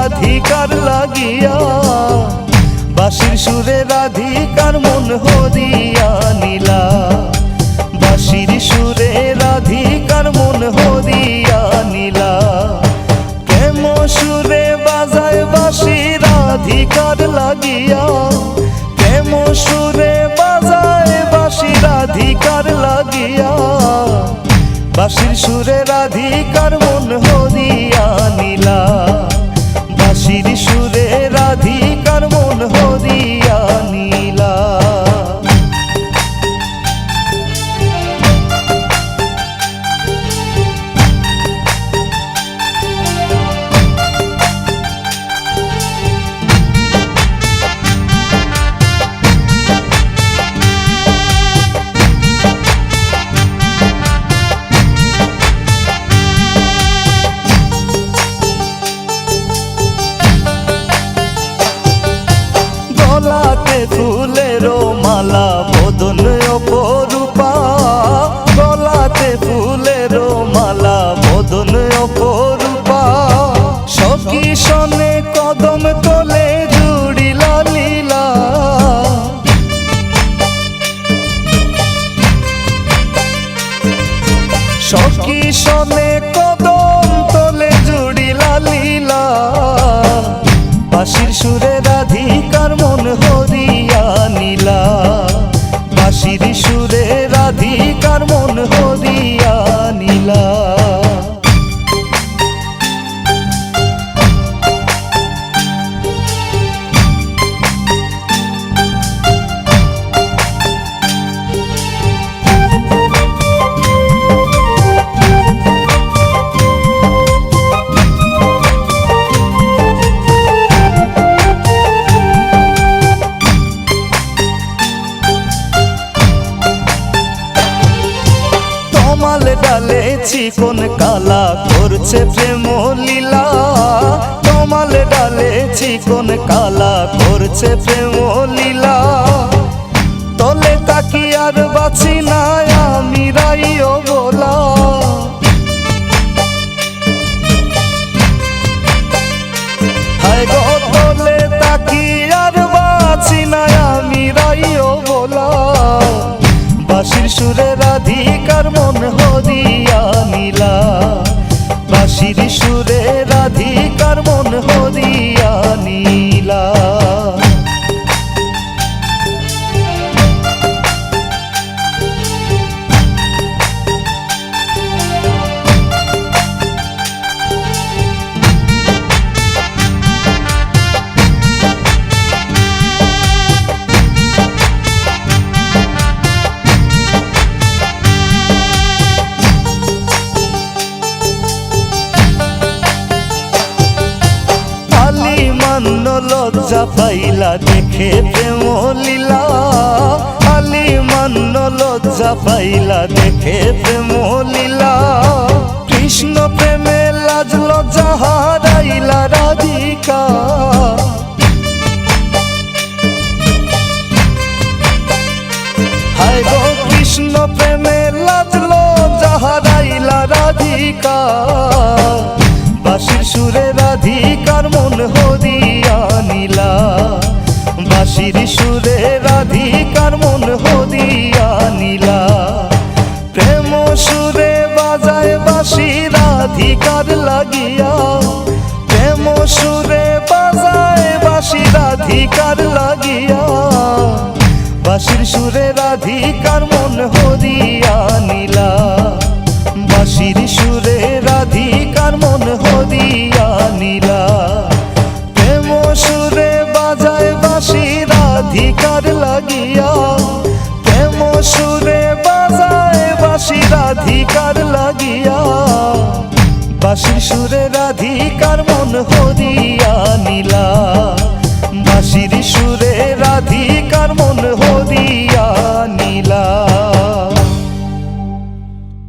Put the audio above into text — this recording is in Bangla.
রাধিকার লাগিয়া, বাঁশির সুরে রাধিকার মন হরিয়া নীলা, বাঁশির সুরে রাধিকার মন হরিয়া নীলা। কেমন সুরে বাজায় বাঁশি রাধিকার লাগিয়া, কেমন সুরে বাজায় বাঁশি রাধিকার লাগিয়া, বাঁশির সুরে রাধিকার মন হরিয়া নীলা, বাঁশির সুরে রাধিকার মন হরিয়া নীলা। গলাতে ফুলেরও মালা বদন অপরূপা, গলাতে ফুলেরও মালা বদন অপরূপা, সখী শোনে কদম তোলে জুড়িলা লীলা, সখী শোনে কদম তোলে জুড়িলা লীলা, বাঁশির সুরে রাধিকার মন হরিয়া নীলা, বাঁশির সুরে রাধিকার মন হরিয়া নীলা। ডালে চিকন কালা করছে প্রেম লীলা, তমাল ডালে চিকন কালা করছে প্রেম লীলা, তলে তাকি আর বাঁচি না আমি রাইও বলা, হায় গো তলে তাকি আর বাঁচি না আমি রাইও বলা, বাঁশির সুরে রাধিকার মন হরিয়া নীলা, বাঁশির সুরে রাধিকার মন হরিয়া নীলা। লজ্জা পাইলা দেখে প্রেম লীলা, আলি মান্য লজ্জা পাইলা দেখে প্রেম লীলা, কৃষ্ণ প্রেমে লাজ লজ্জা হারাইলা রাধিকা, হায় গো কৃষ্ণ প্রেমে লাজ লজ্জা হারাইলা রাধিকা, বাঁশির সুরে রাধিকার মন হরিয়া নীলা, বাঁশির সুরে রাধিকার মন হরিয়া নীলা। প্রেম সুরে বাজায় বাঁশি রাধিকার লাগিয়া, প্রেম সুরে বাজায় বাঁশি রাধিকার লাগিয়া, বাঁশির সুরে রাধিকার মন হরিয়া নীলা, বাঁশির সুরে রাধিকার মন হরিয়া নীলা। প্রেম সুরে বাজায় বাঁশি রাধিকার লাগিয়া, প্রেম সুরে বাজায় বাঁশি রাধিকার লাগিয়া, বাঁশির সুরে রাধিকার মন হরিয়া নীলা, বাঁশির সুরে রাধিকার মন